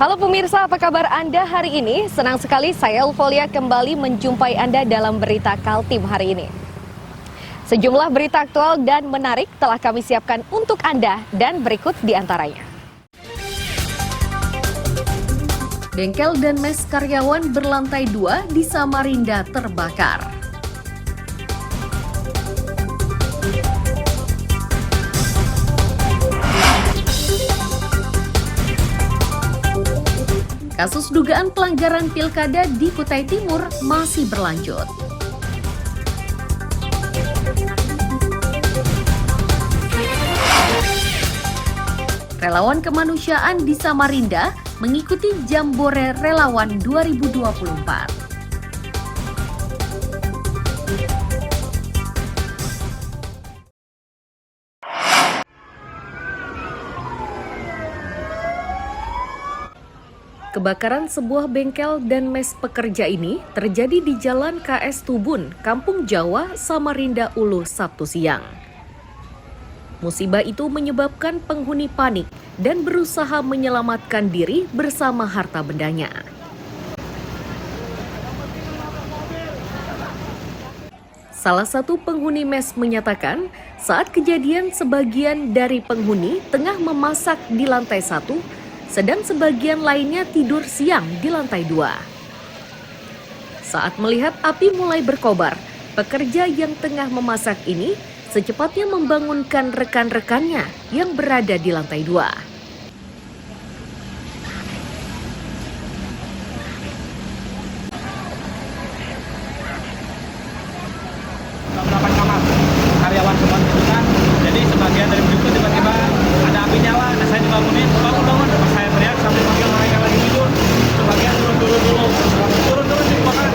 Halo pemirsa, apa kabar Anda hari ini? Senang sekali saya Elvolia kembali menjumpai Anda dalam berita Kaltim hari ini. Sejumlah berita aktual dan menarik telah kami siapkan untuk Anda dan berikut diantaranya. Bengkel dan mes karyawan berlantai 2 di Samarinda terbakar. Kasus dugaan pelanggaran pilkada di Kutai Timur masih berlanjut. Relawan kemanusiaan di Samarinda mengikuti Jambore Relawan 2024. Kebakaran sebuah bengkel dan mes pekerja ini terjadi di Jalan KS Tubun, Kampung Jawa, Samarinda Ulu, Sabtu siang. Musibah itu menyebabkan penghuni panik dan berusaha menyelamatkan diri bersama harta bendanya. Salah satu penghuni mes menyatakan, saat kejadian sebagian dari penghuni tengah memasak di lantai 1, sedang sebagian lainnya tidur siang di lantai 2. Saat melihat api mulai berkobar, pekerja yang tengah memasak ini secepatnya membangunkan rekan-rekannya yang berada di lantai 2. Beberapa kamar karyawan semua kan, jadi sebagian dari itu tiba-tiba ada api nyala, dan saya dibangunin, bangun, pas saya teriak sambil panggil mereka lagi tidur, sebagian turun di kebakaran,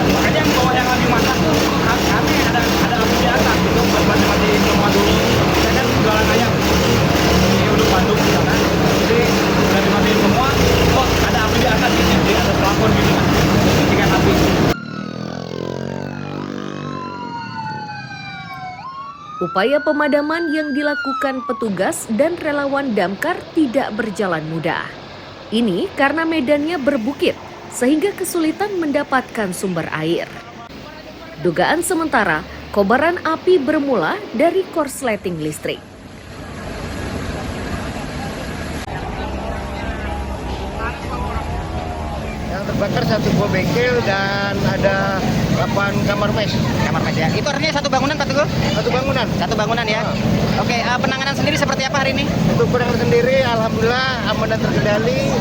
makanya yang bawah yang lagi masak kami ada api di atas, itu buat mati semua dulu. Saya kan jualan ayam di Uduk Bandung gitu kan, jadi udah dimatiin semua, kok ada api di atas gitu, di atas plafon gitu kan, ketika api. Upaya pemadaman yang dilakukan petugas dan relawan damkar tidak berjalan mudah. Ini karena medannya berbukit, sehingga kesulitan mendapatkan sumber air. Dugaan sementara, kobaran api bermula dari korsleting listrik. Yang terbakar satu buah bengkel dan ada 8 kamar mes. Kamar mes ya. Itu artinya satu bangunan Pak Teguh? Satu bangunan. Satu bangunan ya. Oke, penanganan sendiri seperti apa hari ini? Untuk penanganan sendiri, alhamdulillah aman dan terkendali.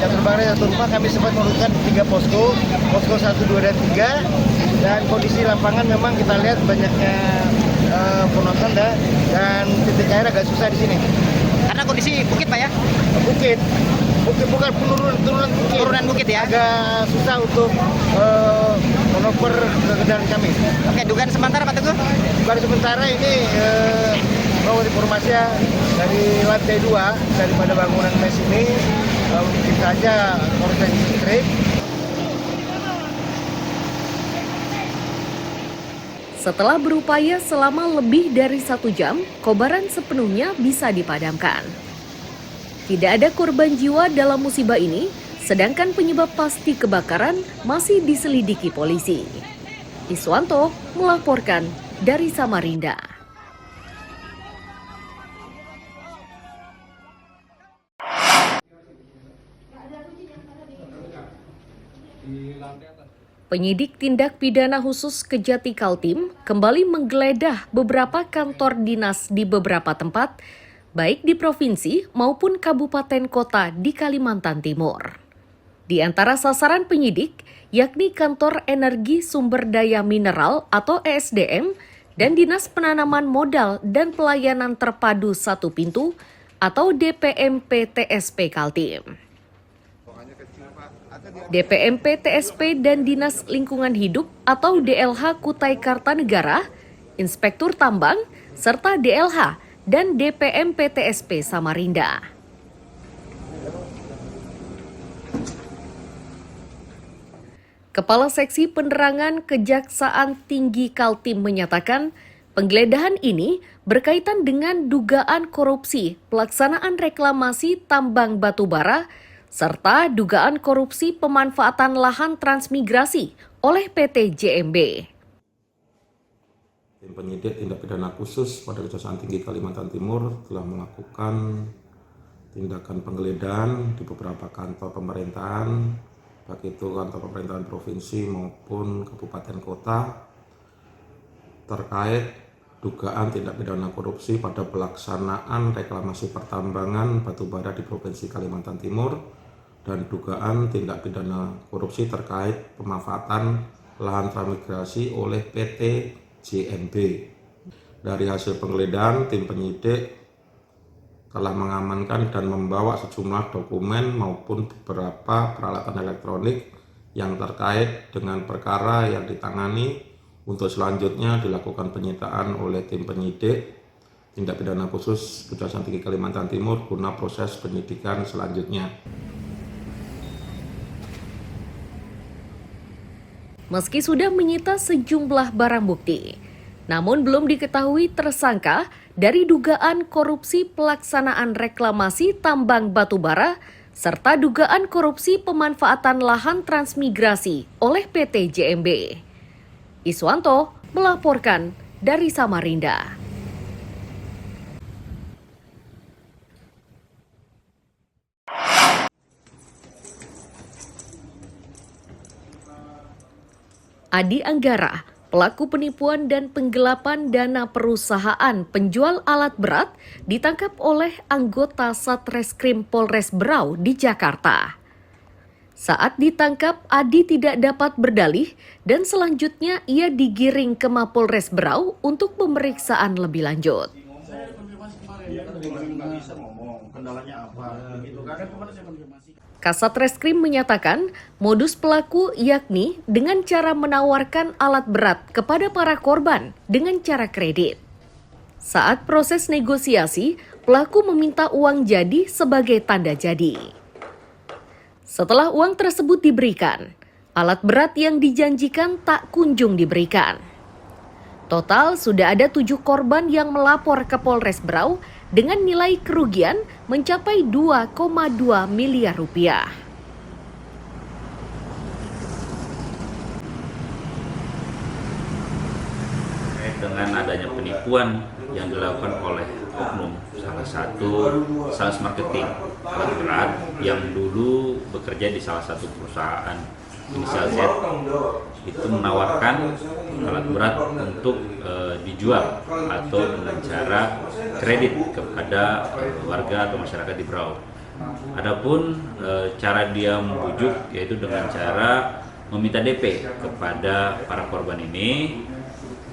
Yang terbakar satu rumah kami sempat menurunkan 3 posko 1, 2, dan 3. Dan kondisi lapangan memang kita lihat banyaknya penonton dan titik air agak susah di sini. Karena kondisi bukit Pak ya? Bukit bukan turunan bukit ya. Agak susah untuk menoper kendaraan kami. Oke, dugaan sementara Pak Teguh? Dugaan sementara ini menurut informasi dari lantai 2 daripada bangunan mes ini mungkin saja korsleting listrik. Setelah berupaya selama lebih dari 1 jam, kobaran sepenuhnya bisa dipadamkan. Tidak ada korban jiwa dalam musibah ini, sedangkan penyebab pasti kebakaran masih diselidiki polisi. Iswanto melaporkan dari Samarinda. Penyidik tindak pidana khusus Kejati Kaltim kembali menggeledah beberapa kantor dinas di beberapa tempat, baik di provinsi maupun kabupaten kota di Kalimantan Timur. Di antara sasaran penyidik, yakni Kantor Energi Sumber Daya Mineral atau ESDM dan Dinas Penanaman Modal dan Pelayanan Terpadu Satu Pintu atau DPMP TSP Kaltim. DPMP TSP dan Dinas Lingkungan Hidup atau DLH Kutai Kartanegara, Inspektur Tambang, serta DLH dan DPMP TSP Samarinda. Kepala Seksi Penerangan Kejaksaan Tinggi Kaltim menyatakan, penggeledahan ini berkaitan dengan dugaan korupsi pelaksanaan reklamasi tambang batubara serta dugaan korupsi pemanfaatan lahan transmigrasi oleh PT JMB. Tim penyidik tindak pidana khusus pada Kejaksaan Tinggi Kalimantan Timur telah melakukan tindakan penggeledahan di beberapa kantor pemerintahan, baik itu kantor pemerintahan provinsi maupun kabupaten kota, terkait dugaan tindak pidana korupsi pada pelaksanaan reklamasi pertambangan batubara di Provinsi Kalimantan Timur dan dugaan tindak pidana korupsi terkait pemanfaatan lahan transmigrasi oleh PT JMB. Dari hasil penggeledahan, tim penyidik telah mengamankan dan membawa sejumlah dokumen maupun beberapa peralatan elektronik yang terkait dengan perkara yang ditangani. Untuk selanjutnya dilakukan penyitaan oleh tim penyidik tindak pidana khusus Kejaksaan Tinggi Kalimantan Timur guna proses penyidikan selanjutnya. Meski sudah menyita sejumlah barang bukti, namun belum diketahui tersangka dari dugaan korupsi pelaksanaan reklamasi tambang batubara serta dugaan korupsi pemanfaatan lahan transmigrasi oleh PT JMB. Iswanto melaporkan dari Samarinda. Adi Anggara, pelaku penipuan dan penggelapan dana perusahaan penjual alat berat, ditangkap oleh anggota Satreskrim Polres Berau di Jakarta. Saat ditangkap, Adi tidak dapat berdalih dan selanjutnya ia digiring ke Mapolres Berau untuk pemeriksaan lebih lanjut. Kasat Reskrim menyatakan modus pelaku yakni dengan cara menawarkan alat berat kepada para korban dengan cara kredit. Saat proses negosiasi, pelaku meminta uang jadi sebagai tanda jadi. Setelah uang tersebut diberikan, alat berat yang dijanjikan tak kunjung diberikan. Total sudah ada 7 korban yang melapor ke Polres Berau dengan nilai kerugian mencapai 2,2 miliar rupiah. Dengan adanya penipuan yang dilakukan oleh oknum salah satu sales marketing alat berat yang dulu bekerja di salah satu perusahaan inisial Z, itu menawarkan alat berat untuk dijual atau dengan cara kredit kepada warga atau masyarakat di Berau. Adapun cara dia membujuk yaitu dengan cara meminta DP kepada para korban ini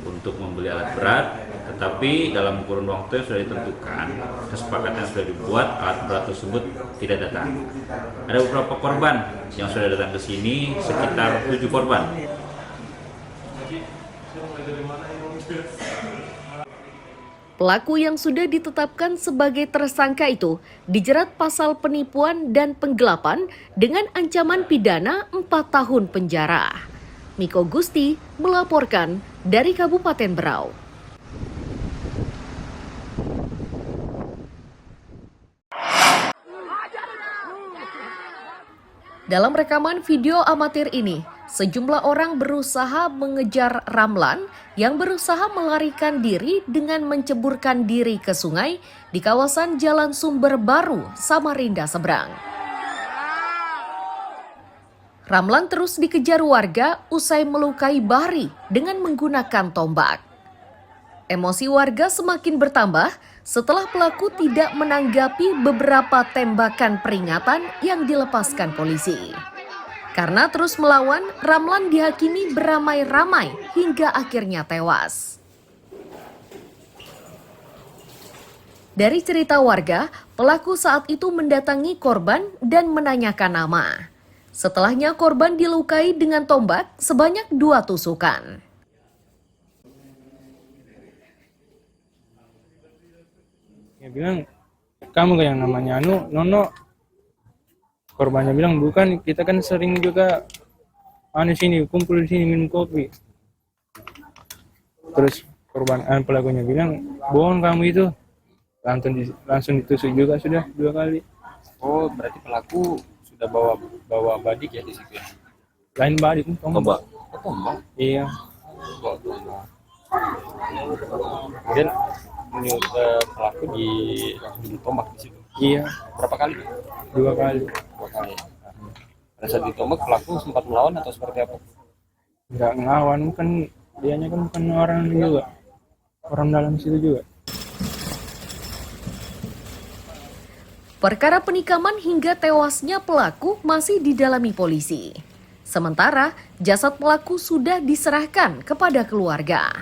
untuk membeli alat berat, tetapi dalam kurun waktu yang sudah ditentukan, kesepakatan sudah dibuat, alat berat tersebut tidak datang. Ada beberapa korban yang sudah datang ke sini, sekitar 7 korban. Pelaku yang sudah ditetapkan sebagai tersangka itu dijerat pasal penipuan dan penggelapan dengan ancaman pidana 4 tahun penjara. Miko Gusti melaporkan dari Kabupaten Berau. Dalam rekaman video amatir ini, sejumlah orang berusaha mengejar Ramlan yang berusaha melarikan diri dengan menceburkan diri ke sungai di kawasan Jalan Sumber Baru, Samarinda Seberang. Ramlan terus dikejar warga usai melukai Bahri dengan menggunakan tombak. Emosi warga semakin bertambah setelah pelaku tidak menanggapi beberapa tembakan peringatan yang dilepaskan polisi. Karena terus melawan, Ramlan dihakimi beramai-ramai hingga akhirnya tewas. Dari cerita warga, pelaku saat itu mendatangi korban dan menanyakan nama. Setelahnya korban dilukai dengan tombak sebanyak 2 tusukan. Dia bilang, kamu yang namanya Nono. Korbannya bilang, bukan, kita kan sering juga sini, kumpul di sini minum kopi. Terus pelakunya bilang, bohong kamu itu. Langsung ditusuk juga sudah 2 kali. Oh, berarti pelaku kita bawa badik ya di situ ya. Lain badik tombak. Tombak. Iya. Bawa tombak. Kemudian Pelaku langsung ditombak di situ. iya Berapa kali? 2 kali. 2 kali. Pada saat ditombak pelaku sempat melawan atau seperti apa? Nggak ngelawan, kan dianya kan bukan orang juga, orang dalam situ juga. Perkara penikaman hingga tewasnya pelaku masih didalami polisi. Sementara jasad pelaku sudah diserahkan kepada keluarga.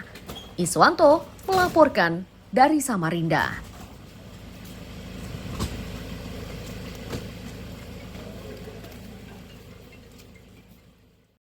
Iswanto melaporkan dari Samarinda.